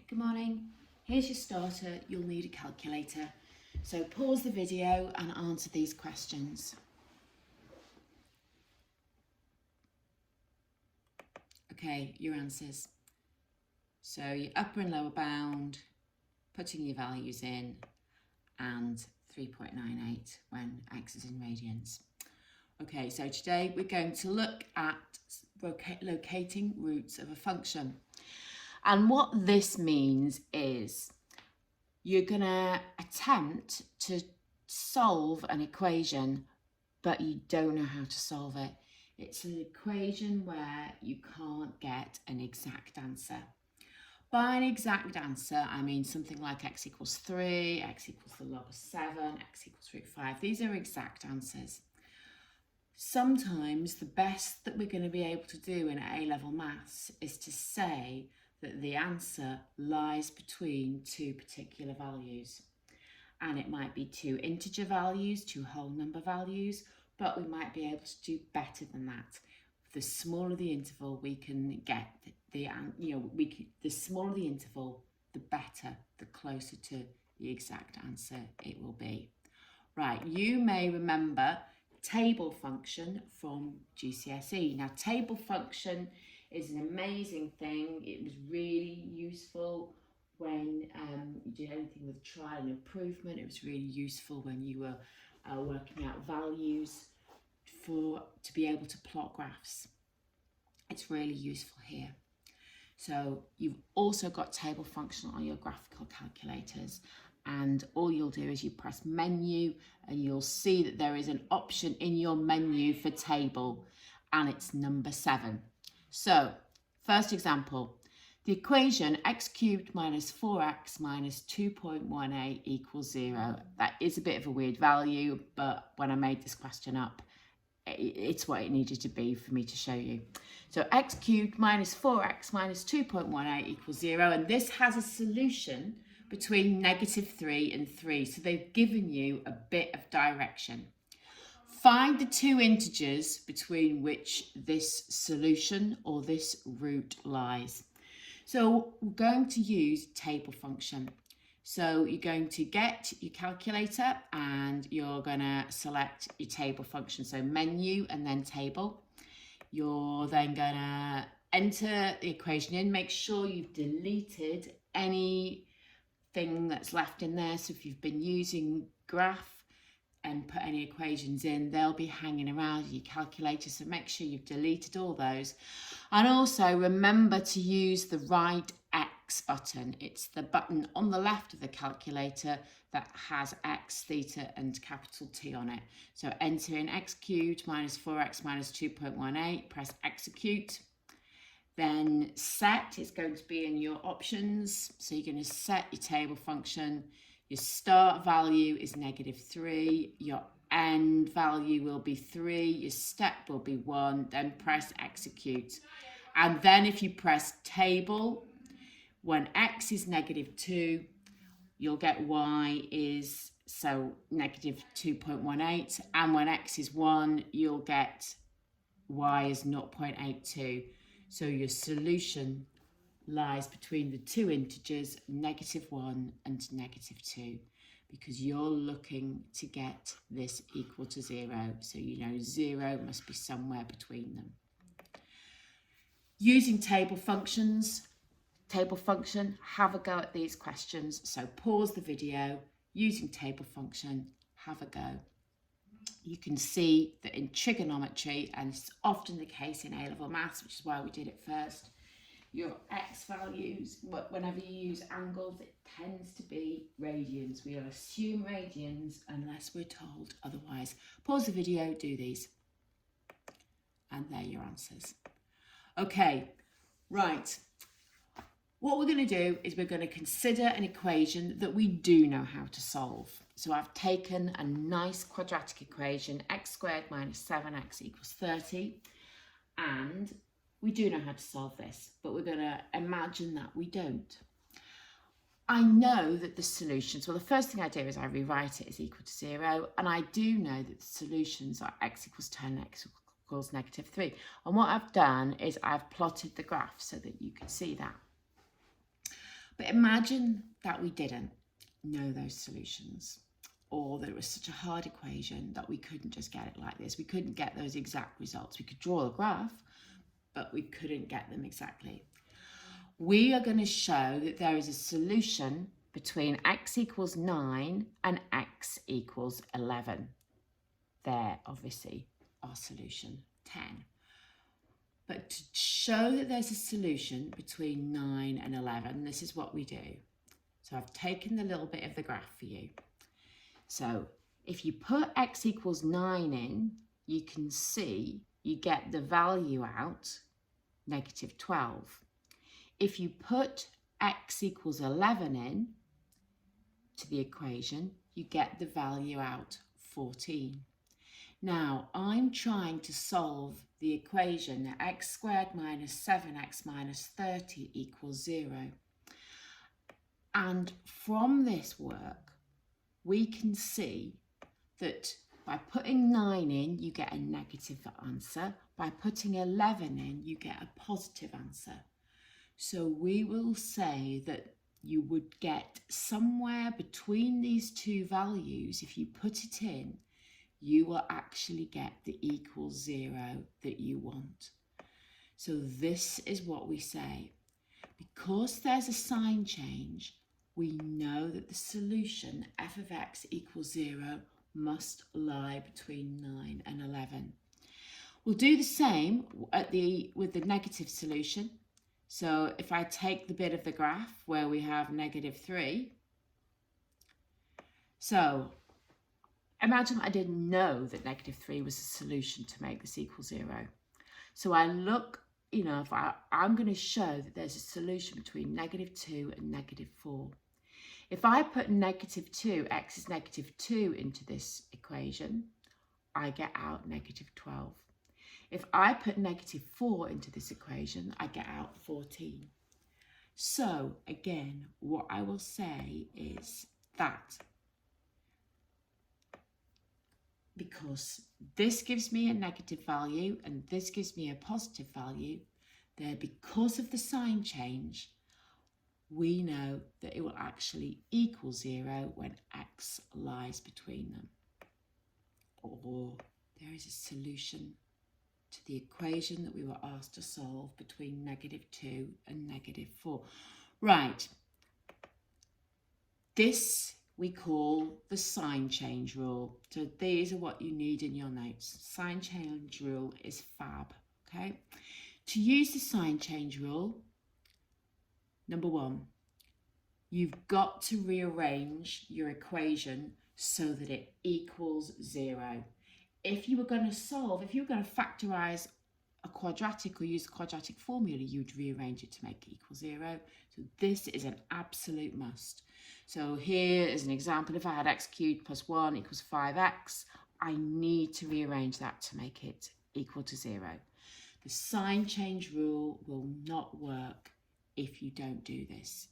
Good morning. Here's your starter. You'll need a calculator. So pause the video and answer these questions. Okay, your answers. So your upper and lower bound, putting your values in, and 3.98 when x is in radians. Okay, so today we're going to look at locating roots of a function. And what this means is you're going to attempt to solve an equation, but you don't know how to solve it. It's an equation where you can't get an exact answer. By an exact answer, I mean something like x equals 3, x equals the log of 7, x equals root 5. These are exact answers. Sometimes the best that we're going to be able to do in A-level maths is to say that the answer lies between two particular values. And it might be two integer values, two whole number values, but we might be able to do better than that. The smaller the interval we can get, the smaller the interval, the better, the closer to the exact answer it will be. Right, you may remember table function from GCSE. Now, table function is an amazing thing. It was really useful when you did anything with trial and improvement. It was really useful when you were working out values to be able to plot graphs. It's really useful here. So you've also got table function on your graphical calculators, and all you'll do is you press menu and you'll see that there is an option in your menu for table, and it's number 7. So first example, the equation x cubed minus 4x minus 2.18 equals 0. That is a bit of a weird value, but when I made this question up, it's what it needed to be for me to show you. So x cubed minus 4x minus 2.18 equals 0, and this has a solution between -3 and 3. So they've given you a bit of direction. Find the two integers between which this solution or this root lies. So we're going to use table function. So you're going to get your calculator and you're going to select your table function. So menu and then table. You're then going to enter the equation in. Make sure you've deleted anything that's left in there. So if you've been using graph and put any equations in, they'll be hanging around your calculator. So make sure you've deleted all those. And also remember to use the right X button. It's the button on the left of the calculator that has X, theta and capital T on it. So enter in x cubed minus 4x minus 2.18, press execute. Then set is going to be in your options. So you're going to set your table function. Your start value is -3. Your end value will be 3. Your step will be 1. Then press execute. And then if you press table, when x is -2, you'll get y is -2.18. And when x is 1, you'll get y is 0.82. So your solution lies between the two integers -1 and -2, because you're looking to get this equal to 0. So you know 0 must be somewhere between them. Using table function, have a go at these questions. So pause the video, using table function, have a go. You can see that in trigonometry, and it's often the case in A-level maths, which is why we did it first, your x values, whenever you use angles, it tends to be radians. We'll assume radians unless we're told otherwise. Pause the video, do these. And they're your answers. Okay, right. What we're going to do is we're going to consider an equation that we do know how to solve. So I've taken a nice quadratic equation, x squared minus 7x equals 30, and we do know how to solve this, but we're going to imagine that we don't. I know that the solutions, well, the first thing I do is I rewrite it as equal to 0, and I do know that the solutions are x equals 10, x equals -3. And what I've done is I've plotted the graph so that you can see that. But imagine that we didn't know those solutions, or that it was such a hard equation that we couldn't just get it like this. We couldn't get those exact results. We could draw a graph, but we couldn't get them exactly. We are going to show that there is a solution between x equals 9 and x equals 11. There, obviously, our solution, 10. But to show that there's a solution between 9 and 11, this is what we do. So I've taken the little bit of the graph for you. So if you put x equals 9 in, you can see you get the value out, negative 12. If you put x equals 11 in to the equation, you get the value out, 14. Now, I'm trying to solve the equation that x squared minus 7x minus 30 equals 0. And from this work, we can see that by putting 9 in, you get a negative answer. By putting 11 in, you get a positive answer. So we will say that you would get somewhere between these two values. If you put it in, you will actually get the equals 0 that you want. So this is what we say. Because there's a sign change, we know that the solution f of x equals 0 must lie between 9 and 11. We'll do the same with the negative solution. So if I take the bit of the graph where we have negative 3, so imagine I didn't know that negative 3 was a solution to make this equal 0. So I look, if I'm going to show that there's a solution between negative 2 and negative 4. If I put negative 2, x is negative 2 into this equation, I get out negative 12. If I put negative 4 into this equation, I get out 14. So again, what I will say is that because this gives me a negative value and this gives me a positive value, then because of the sign change, we know that it will actually equal 0 when x lies between them. Or there is a solution to the equation that we were asked to solve between negative 2 and negative 4. Right, this we call the sign change rule. So these are what you need in your notes. Sign change rule is fab, okay? To use the sign change rule, number 1, you've got to rearrange your equation so that it equals 0. If you were going to factorize a quadratic or use the quadratic formula, you'd rearrange it to make it equal 0. So this is an absolute must. So here is an example. If I had x cubed plus 1 equals 5x, I need to rearrange that to make it equal to 0. The sign change rule will not work if you don't do this.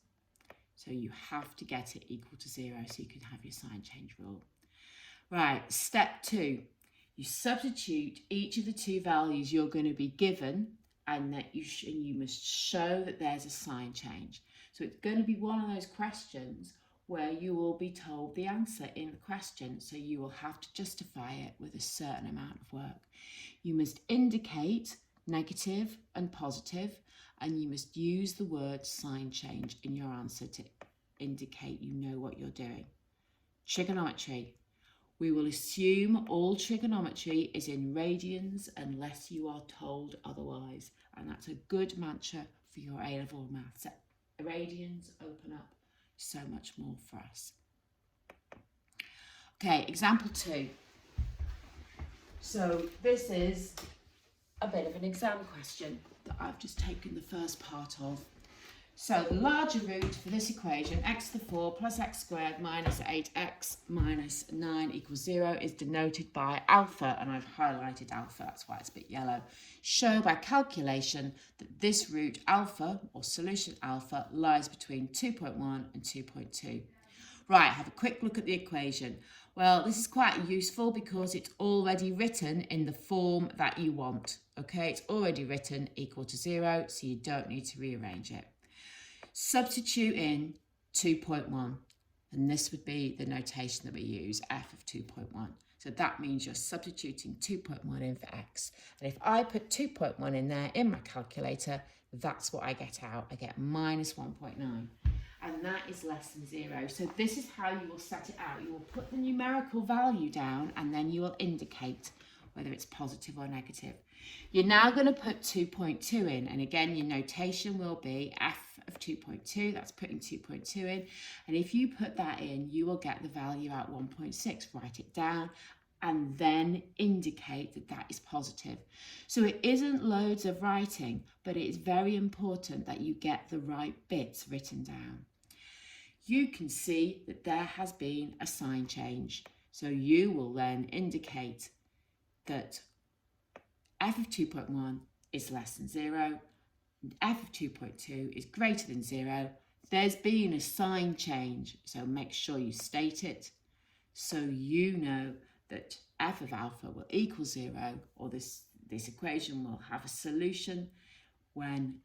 So you have to get it equal to 0 so you can have your sign change rule. Right, step 2. You substitute each of the two values you're going to be given and that you must show that there's a sign change. So it's going to be one of those questions where you will be told the answer in the question, so you will have to justify it with a certain amount of work. You must indicate negative and positive, and you must use the word sign change in your answer to indicate you know what you're doing. Trigonometry. We will assume all trigonometry is in radians unless you are told otherwise. And that's a good mantra for your A-level maths. Radians open up so much more for us. Okay, example 2. So this is a bit of an exam question that I've just taken the first part of. So the larger root for this equation, x to the 4 plus x squared minus 8x minus 9 equals 0, is denoted by alpha, and I've highlighted alpha, that's why it's a bit yellow. Show by calculation that this root alpha, or solution alpha, lies between 2.1 and 2.2. Right, have a quick look at the equation. Well, this is quite useful because it's already written in the form that you want. Okay, it's already written equal to 0, so you don't need to rearrange it. Substitute in 2.1, and this would be the notation that we use, f of 2.1. So that means you're substituting 2.1 in for x. And if I put 2.1 in there in my calculator, that's what I get out. I get minus 1.9. And that is less than 0. So this is how you will set it out. You will put the numerical value down and then you will indicate whether it's positive or negative. You're now going to put 2.2 in, and again your notation will be f of 2.2, that's putting 2.2 in, and if you put that in you will get the value out 1.6. Write it down and then indicate that that is positive. So it isn't loads of writing, but it is very important that you get the right bits written down. You can see that there has been a sign change, so you will then indicate that f of 2.1 is less than 0, and f of 2.2 is greater than 0. There's been a sign change, so make sure you state it so you know that f of alpha will equal 0, or this equation will have a solution when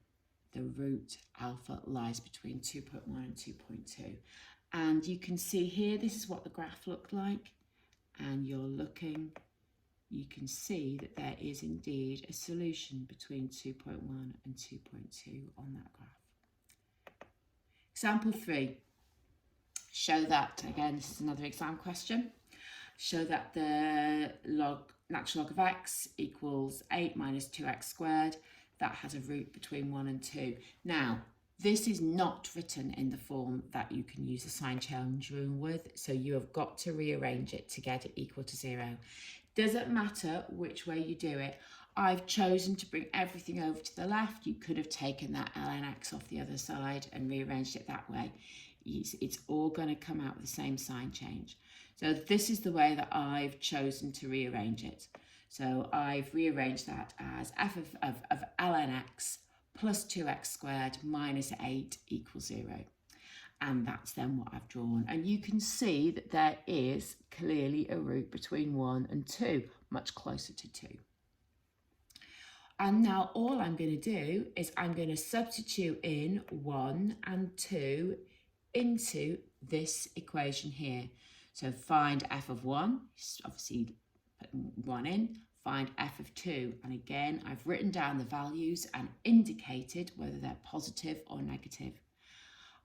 the root alpha lies between 2.1 and 2.2. And you can see here, this is what the graph looked like, and you can see that there is indeed a solution between 2.1 and 2.2 on that graph. Example 3. Show that, again, this is another exam question. Show that the natural log of x equals 8 minus 2x squared. That has a root between 1 and 2. Now, this is not written in the form that you can use the sign change rule with, so you have got to rearrange it to get it equal to 0. Doesn't matter which way you do it. I've chosen to bring everything over to the left. You could have taken that ln x off the other side and rearranged it that way. It's all going to come out with the same sign change. So this is the way that I've chosen to rearrange it. So I've rearranged that as f of ln x plus 2x squared minus 8 equals 0. And that's then what I've drawn. And you can see that there is clearly a root between 1 and 2, much closer to 2. And now all I'm going to do is I'm going to substitute in 1 and 2 into this equation here. So find f of 1, obviously putting 1 in, find f of 2. And again, I've written down the values and indicated whether they're positive or negative.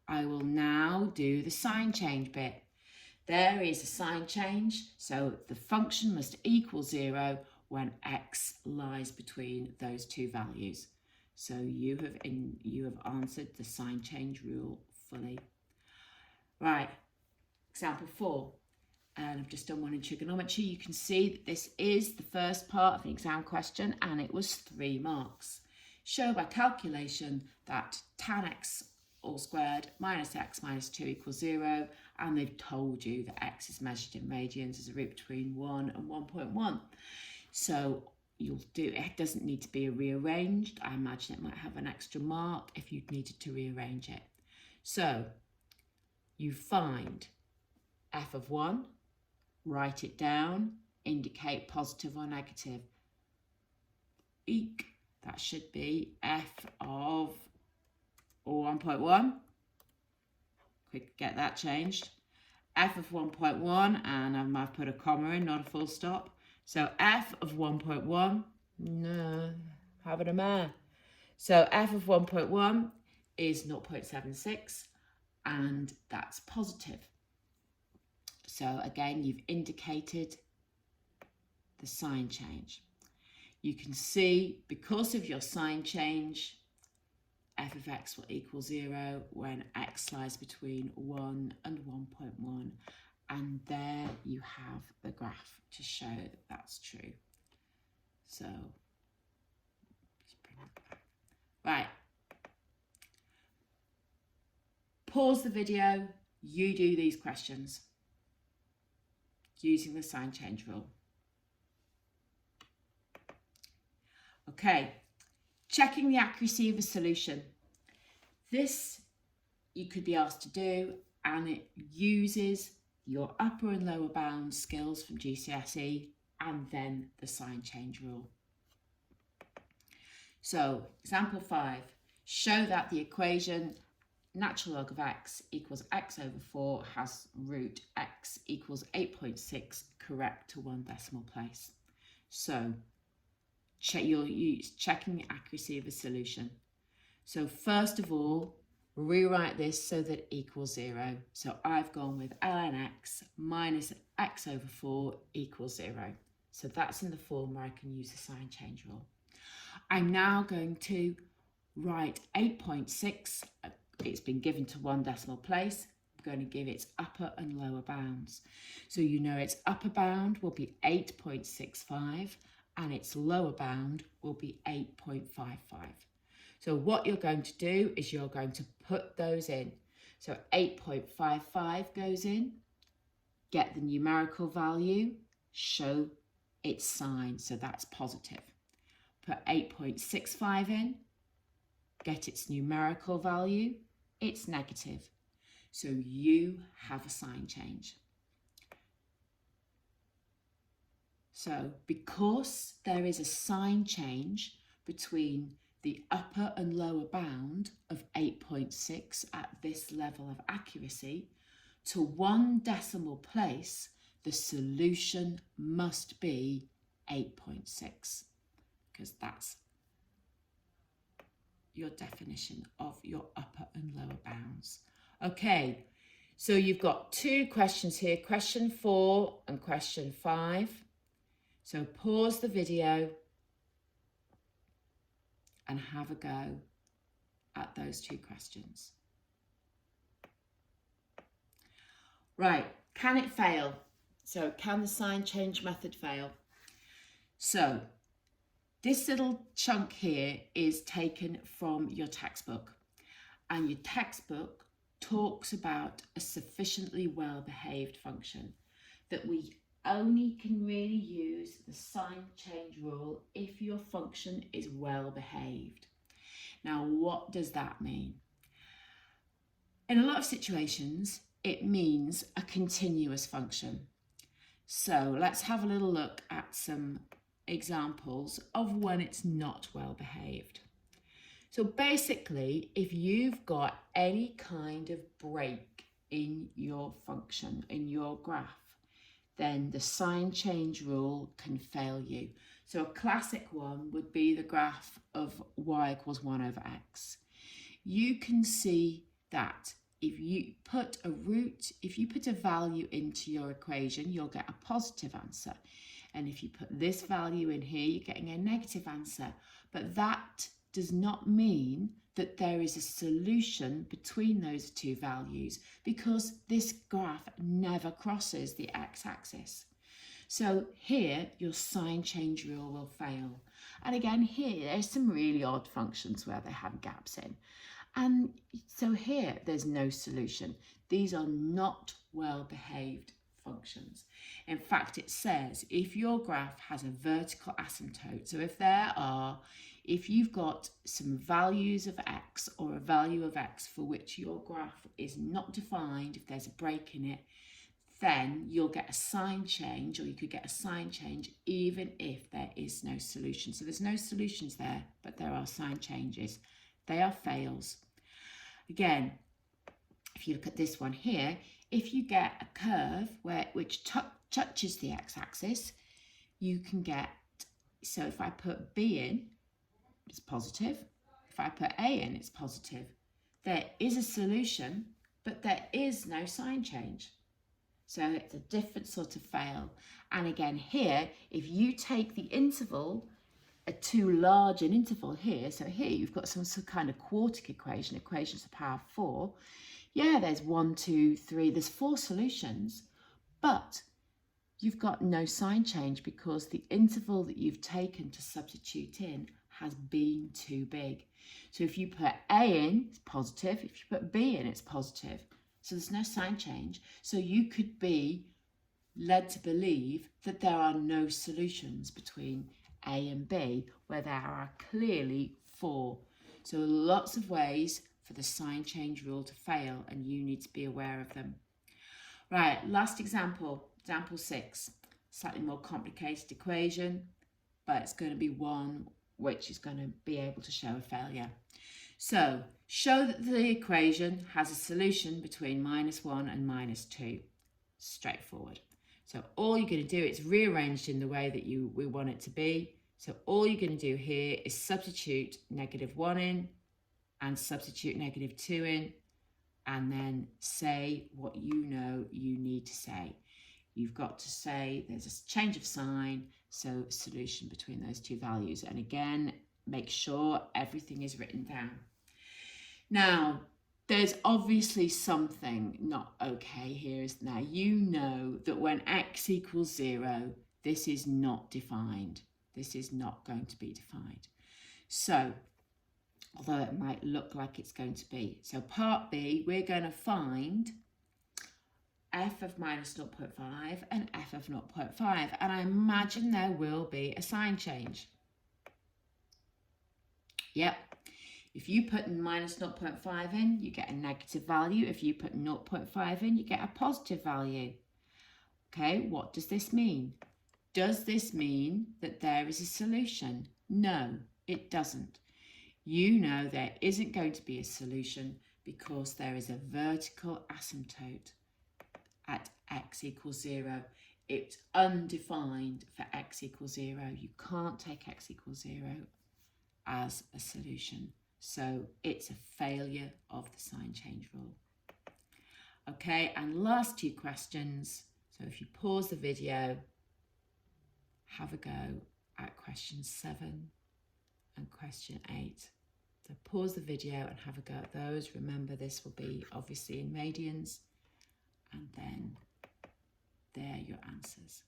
I will now do the sign change bit. There is a sign change, so the function must equal 0 when x lies between those two values. So you have answered the sign change rule fully. Right, example 4. And I've just done one in trigonometry. You can see that this is the first part of the exam question and it was 3 marks. Show by calculation that tan x all squared minus x minus 2 equals 0, and they've told you that x is measured in radians as a root between 1 and 1.1. So you'll do, it doesn't need to be rearranged. I imagine it might have an extra mark if you needed to rearrange it. So you find f of 1, write it down, indicate positive or negative. Eek, that should be f of 1.1. Quick, get that changed. F of 1.1, and I've put a comma in, not a full stop. So f of 1.1, no, having a mare. So f of 1.1 is 0.76, and that's positive. So again, you've indicated the sign change. You can see, because of your sign change, f of x will equal 0 when x lies between 1 and 1.1. And there you have the graph to show that that's true. So, just bring that back. Right. Pause the video. You do these questions using the sign change rule. Okay. Checking the accuracy of a solution. This you could be asked to do, and it uses your upper and lower bound skills from GCSE and then the sign change rule. So, example 5, show that the equation natural log of x equals x over 4 has root x equals 8.6 correct to 1 decimal place. So you're checking the accuracy of the solution. So first of all, rewrite this so that it equals 0. So I've gone with ln x minus x over 4 equals 0. So that's in the form where I can use the sign change rule. I'm now going to write 8.6. It's been given to 1 decimal place. I'm going to give its upper and lower bounds. So you know its upper bound will be 8.65 and its lower bound will be 8.55. So what you're going to do is you're going to put those in. So 8.55 goes in, get the numerical value, show its sign, so that's positive. Put 8.65 in, get its numerical value, it's negative. So you have a sign change. So because there is a sign change between the upper and lower bound of 8.6 at this level of accuracy, to 1 decimal place, the solution must be 8.6, because that's your definition of your upper and lower bounds. Okay, so you've got 2 questions here, question 4 and question 5. So pause the video and have a go at those 2 questions. Right, can it fail? So can the sign change method fail? So this little chunk here is taken from your textbook, and your textbook talks about a sufficiently well-behaved function, that we only can really use the sign change rule if your function is well behaved. Now, what does that mean? In a lot of situations, it means a continuous function. So let's have a little look at some examples of when it's not well behaved. So basically, if you've got any kind of break in your function, in your graph, then the sign change rule can fail you. So a classic one would be the graph of y equals 1 over x. You can see that if you put a value into your equation, you'll get a positive answer. And if you put this value in here, you're getting a negative answer. But that does not mean that there is a solution between those 2 values, because this graph never crosses the x-axis. So here, your sign change rule will fail. And again, here, there's some really odd functions where they have gaps in. And so here, there's no solution. These are not well-behaved functions. In fact, it says if your graph has a vertical asymptote, so if you've got some values of x or a value of x for which your graph is not defined, if there's a break in it, then you'll get a sign change, or you could get a sign change even if there is no solution. So there's no solutions there, but there are sign changes. They are fails. Again, if you look at this one here, if you get a curve which touches the x-axis, you can get, so if I put b in, it's positive. If I put a in, it's positive. There is a solution, but there is no sign change. So it's a different sort of fail. And again here, if you take the interval, too large an interval here, so here you've got some kind of quartic equation, equations to the power of 4. Yeah, there's 1, 2, 3, there's 4 solutions, but you've got no sign change because the interval that you've taken to substitute in has been too big. So if you put A in, it's positive. If you put B in, it's positive. So there's no sign change. So you could be led to believe that there are no solutions between A and B, where there are clearly 4. So lots of ways for the sign change rule to fail, and you need to be aware of them. Right, last example, example 6. Slightly more complicated equation, but it's going to be one which is going to be able to show a failure. So show that the equation has a solution between -1 and -2. Straightforward. So all you're going to do, it's rearranged in the way that we want it to be. So all you're going to do here is substitute -1 in and substitute -2 in, and then say what you know you need to say. You've got to say there's a change of sign, so solution between those two values. And again, make sure everything is written down. Now, there's obviously something not okay here, isn't there? You know that when x equals 0, this is not defined. This is not going to be defined. So, although it might look like it's going to be. So part B, we're going to find f of -0.5 and f of 0.5. And I imagine there will be a sign change. Yep. If you put -0.5 in, you get a negative value. If you put 0.5 in, you get a positive value. Okay, what does this mean? Does this mean that there is a solution? No, it doesn't. You know there isn't going to be a solution because there is a vertical asymptote at x equals 0. It's undefined for x equals 0. You can't take x equals 0 as a solution. So it's a failure of the sign change rule. Okay, and last two questions. So if you pause the video, have a go at question 7 and question 8. So pause the video and have a go at those. Remember, this will be obviously in radians, and then there are your answers.